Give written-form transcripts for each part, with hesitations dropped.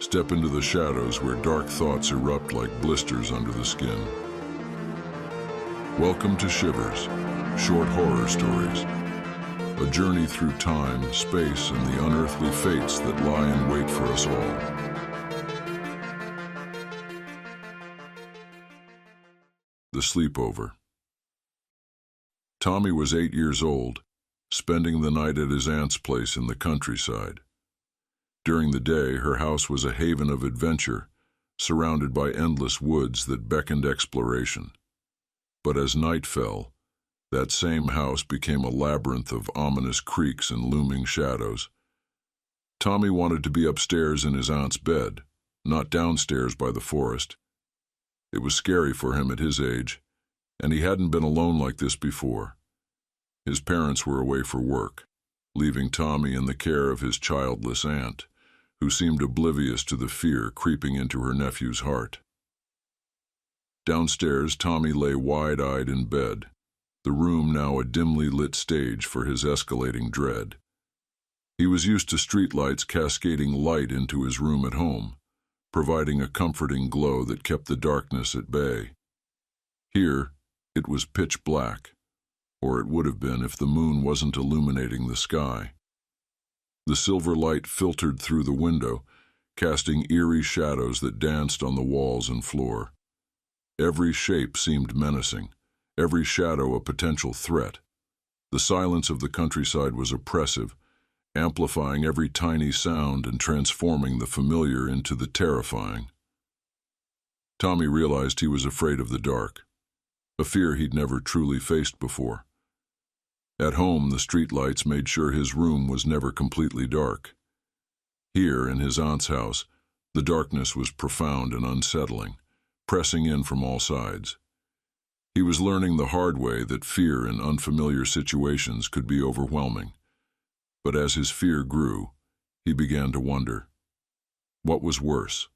Step into the shadows where dark thoughts erupt like blisters under the skin. Welcome to Shivers, short horror stories. A journey through time, space, and the unearthly fates that lie in wait for us all. The Sleepover. Tommy was 8 years old, spending the night at his aunt's place in the countryside. During the day, her house was a haven of adventure, surrounded by endless woods that beckoned exploration. But as night fell, that same house became a labyrinth of ominous creaks and looming shadows. Tommy wanted to be upstairs in his aunt's bed, not downstairs by the forest. It was scary for him at his age, and he hadn't been alone like this before. His parents were away for work, leaving Tommy in the care of his childless aunt, who seemed oblivious to the fear creeping into her nephew's heart. Downstairs, Tommy lay wide-eyed in bed, the room now a dimly lit stage for his escalating dread. He was used to streetlights cascading light into his room at home, providing a comforting glow that kept the darkness at bay. Here, it was pitch black, or it would have been if the moon wasn't illuminating the sky. The silver light filtered through the window, casting eerie shadows that danced on the walls and floor. Every shape seemed menacing, every shadow a potential threat. The silence of the countryside was oppressive, amplifying every tiny sound and transforming the familiar into the terrifying. Tommy realized he was afraid of the dark, a fear he'd never truly faced before. At home, the streetlights made sure his room was never completely dark. Here, in his aunt's house, the darkness was profound and unsettling, pressing in from all sides. He was learning the hard way that fear in unfamiliar situations could be overwhelming. But as his fear grew, he began to wonder. What was worse,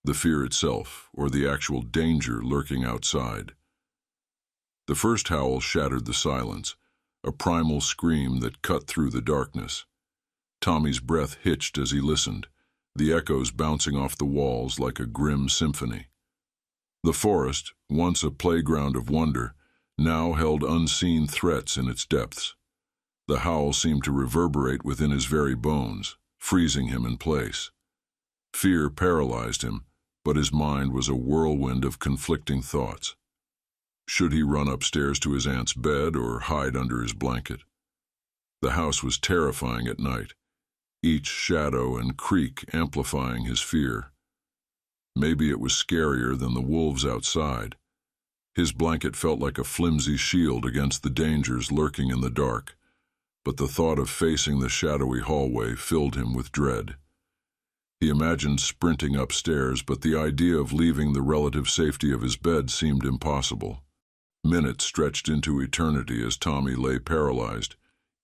the fear itself or the actual danger lurking outside? The first howl shattered the silence, a primal scream that cut through the darkness. Tommy's breath hitched as he listened, the echoes bouncing off the walls like a grim symphony. The forest, once a playground of wonder, now held unseen threats in its depths. The howl seemed to reverberate within his very bones, freezing him in place. Fear paralyzed him, but his mind was a whirlwind of conflicting thoughts. Should he run upstairs to his aunt's bed or hide under his blanket? The house was terrifying at night, each shadow and creak amplifying his fear. Maybe it was scarier than the wolves outside. His blanket felt like a flimsy shield against the dangers lurking in the dark, but the thought of facing the shadowy hallway filled him with dread. He imagined sprinting upstairs, but the idea of leaving the relative safety of his bed seemed impossible. Minutes stretched into eternity as Tommy lay paralyzed,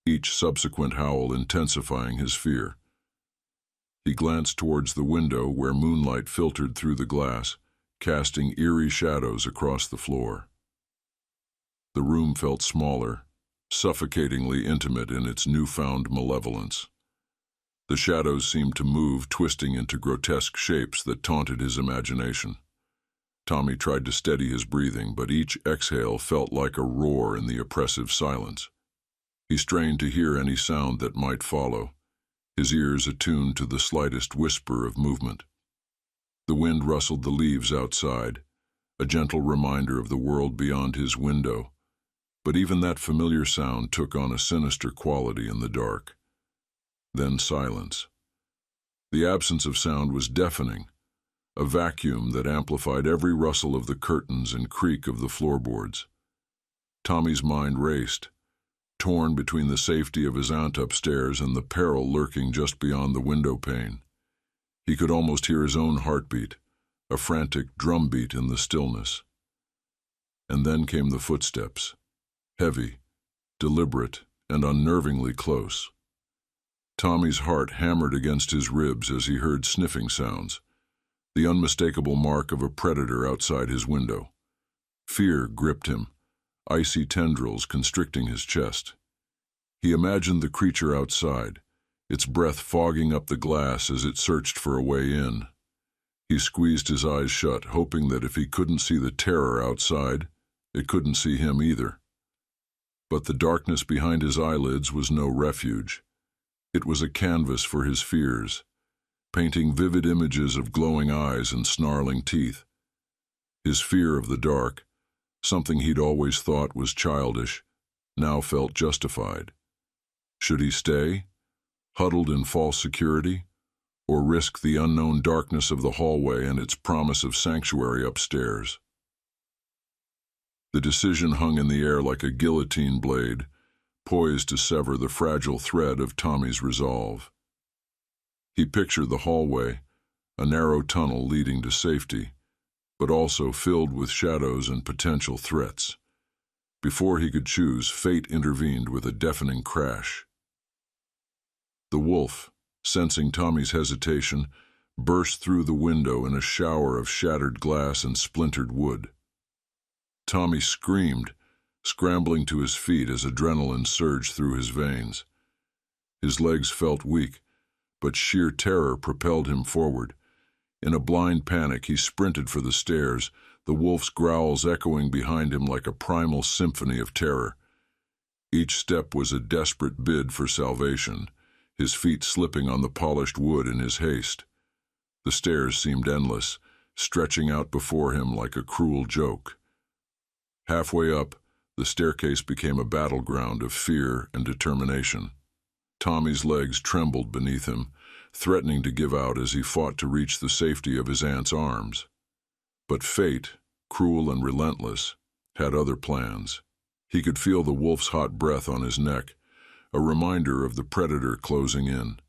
each subsequent howl intensifying his fear. He glanced towards the window where moonlight filtered through the glass, casting eerie shadows across the floor. The room felt smaller, suffocatingly intimate in its newfound malevolence. The shadows seemed to move, twisting into grotesque shapes that taunted his imagination. Tommy tried to steady his breathing, but each exhale felt like a roar in the oppressive silence. He strained to hear any sound that might follow, his ears attuned to the slightest whisper of movement. The wind rustled the leaves outside, a gentle reminder of the world beyond his window, but even that familiar sound took on a sinister quality in the dark. Then silence. The absence of sound was deafening, a vacuum that amplified every rustle of the curtains and creak of the floorboards. Tommy's mind raced, torn between the safety of his aunt upstairs and the peril lurking just beyond the window pane. He could almost hear his own heartbeat, a frantic drumbeat in the stillness. And then came the footsteps, heavy, deliberate, and unnervingly close. Tommy's heart hammered against his ribs as he heard sniffing sounds, the unmistakable mark of a predator outside his window. Fear gripped him, icy tendrils constricting his chest. He imagined the creature outside, its breath fogging up the glass as it searched for a way in. He squeezed his eyes shut, hoping that if he couldn't see the terror outside, it couldn't see him either. But the darkness behind his eyelids was no refuge. It was a canvas for his fears, painting vivid images of glowing eyes and snarling teeth. His fear of the dark, something he'd always thought was childish, now felt justified. Should he stay, huddled in false security, or risk the unknown darkness of the hallway and its promise of sanctuary upstairs? The decision hung in the air like a guillotine blade, poised to sever the fragile thread of Tommy's resolve. He pictured the hallway, a narrow tunnel leading to safety, but also filled with shadows and potential threats. Before he could choose, fate intervened with a deafening crash. The wolf, sensing Tommy's hesitation, burst through the window in a shower of shattered glass and splintered wood. Tommy screamed, scrambling to his feet as adrenaline surged through his veins. His legs felt weak, but sheer terror propelled him forward. In a blind panic, he sprinted for the stairs, the wolf's growls echoing behind him like a primal symphony of terror. Each step was a desperate bid for salvation, his feet slipping on the polished wood in his haste. The stairs seemed endless, stretching out before him like a cruel joke. Halfway up, the staircase became a battleground of fear and determination. Tommy's legs trembled beneath him, threatening to give out as he fought to reach the safety of his aunt's arms. But fate, cruel and relentless, had other plans. He could feel the wolf's hot breath on his neck, a reminder of the predator closing in.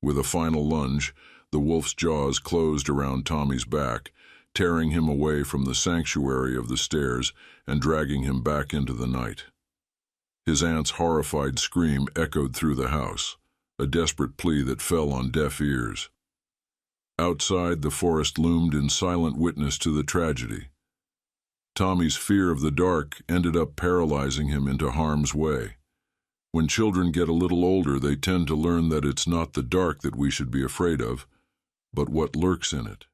With a final lunge, the wolf's jaws closed around Tommy's back, tearing him away from the sanctuary of the stairs and dragging him back into the night. His aunt's horrified scream echoed through the house, a desperate plea that fell on deaf ears. Outside, the forest loomed in silent witness to the tragedy. Tommy's fear of the dark ended up paralyzing him into harm's way. When children get a little older, they tend to learn that it's not the dark that we should be afraid of, but what lurks in it.